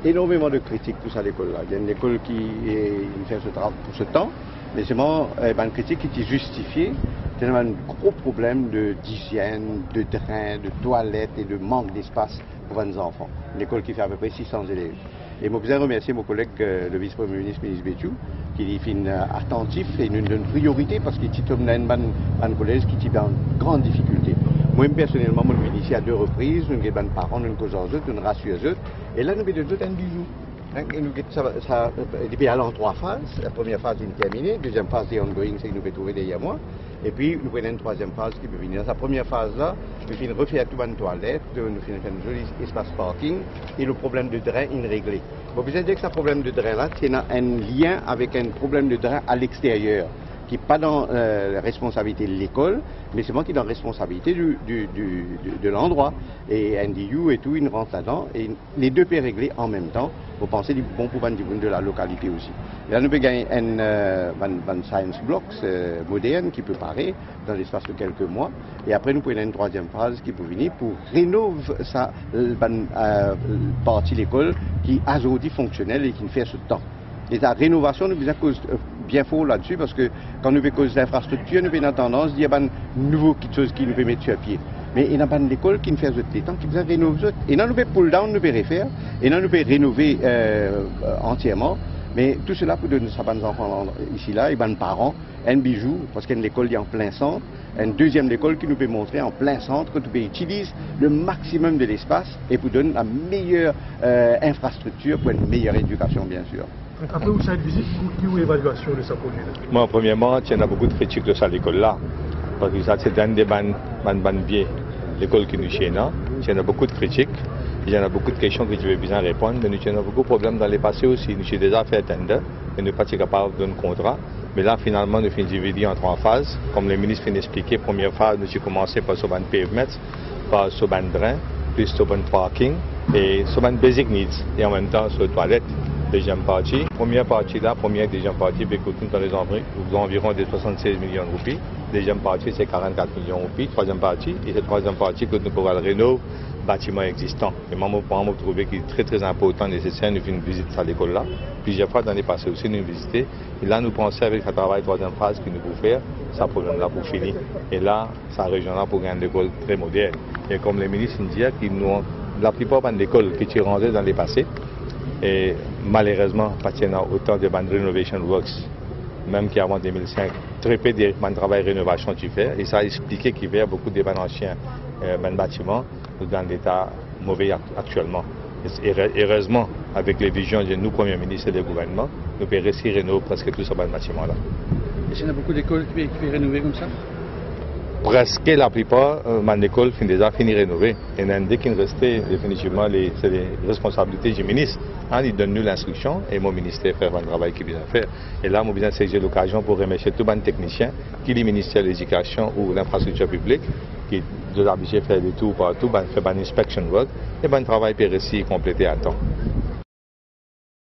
énormément de critiques tous à l'école là. Il y a une école qui fait ce travail pour ce temps, mais c'est vraiment une critique qui est justifiée. C'est un gros problème d'hygiène, de drain, de toilettes et de manque d'espace pour nos enfants. Une école qui fait à peu près 600 élèves. Et moi, je voudrais remercier mon collègue, le vice-premier ministre, Béchou, qui est attentif et nous donne priorité parce qu'il est un collège qui est en grande difficulté. Moi, personnellement, je suis venu ici à 2 reprises, nous avons des parents, nous avons nous rassurons, et là, nous avons un bijou. Ça, depuis alors en 3 phases. La première phase est terminée, la deuxième phase est ongoing, c'est que nous pouvons trouver derrière moi. Et puis nous prenons une 3e phase qui peut venir. Dans sa première phase-là, nous finissons refaire tout une toilette, nous finissons un joli espace parking et le problème de drain est réglé. Vous pouvez dire que ce problème de drain-là, c'est un lien avec un problème de drain à l'extérieur, qui n'est pas dans la responsabilité de l'école, mais c'est moi qui est dans la responsabilité de l'endroit. Et NDU et tout, ils rentrent là-dedans. Et les deux peuvent régler en même temps. Vous pensez du bon pour de la localité aussi. Et là, nous pouvons gagner un science blocks moderne qui peut paraître dans l'espace de quelques mois. Et après, nous prenons une 3e phase qui peut venir pour rénover sa partie de l'école qui est aujourd'hui fonctionnelle et qui ne fait ce temps. Et la rénovation, nous avons bien fort là-dessus parce que quand nous faisons cause d'infrastructure, nous avons tendance à dire qu'il y a de nouveau quelque chose qui nous peut mettre sur pied. Mais il n'y a pas d'école qui nous fait des temps, qui nous rénove. Et là, nous pouvons pull down, nous pouvons refaire. Et là, nous pouvons rénover entièrement. Mais tout cela pour donner ça à nos enfants ici, là, et nos parents, un bijou, parce qu'il y a une école qui est en plein centre, une 2e école qui nous peut montrer en plein centre, que nous pouvons utiliser le maximum de l'espace et pour donner la meilleure infrastructure pour une meilleure éducation, bien sûr. Après vous avez visite, qui ou évaluation de sa commune? Moi, premièrement, il y a beaucoup de critiques de ça à l'école là. Parce que ça, c'est un des bandes biais. L'école qui nous chez nous, il y a beaucoup de critiques. Il y a beaucoup de questions que je vais bien répondre. Mais nous avons beaucoup de problèmes dans les passés aussi. Nous avons déjà fait tender et nous ne sommes pas capables de donner un contrat. Mais là, finalement, nous finissons diviser en 3 phases. Comme le ministre vient d'expliquer, première phase, nous avons commencé par ce pavement, par ce drain, puis ce parking et ce basic needs. Et en même temps, ce toilette. 2e partie. Première partie là, première et 2e partie, écoutez, dans les environ de 76 millions de roupies. 2e partie, c'est 44 millions de roupies. 3e partie, et cette 3e partie que nous pouvons rénover bâtiments existants. Et moi, pour moi, trouvé qu'il est très important, nécessaire, nous faisons une visite à l'école là. Plusieurs fois dans les passés aussi, nous visité. Et là, nous pensons avec le travail 3e phase que nous pouvons faire, ça problème là pour finir. Et là, ça région là pour gagner une école très moderne. Et comme le ministre nous dit, la plupart des écoles qui sont rentrées dans les passés, et malheureusement, pas autant de bandes renovation works, même qu'avant 2005, très peu de travail de rénovation tu fais. Et ça a expliqué qu'il y a beaucoup de anciens bâtiments dans l'état mauvais actuellement. Et heureusement, avec les visions de nous, Premier ministre et le gouvernement, nous pouvons réussir à rénover presque tous ces bâtiments-là. Et il y a beaucoup d'écoles qui peuvent rénover comme ça? Presque la plupart, mon école finit déjà fini rénovée. Et dès qu'il restait définitivement c'est les responsabilités du ministre. Il donne nous l'instruction et mon ministère fait un travail qu'il vient faire. Et là, je viens saisir l'occasion pour remercier tous les techniciens qui est le ministère de l'Éducation ou l'infrastructure publique, qui est obligé de faire des tours partout, faire un inspection work et un travail pour réussir compléter à temps.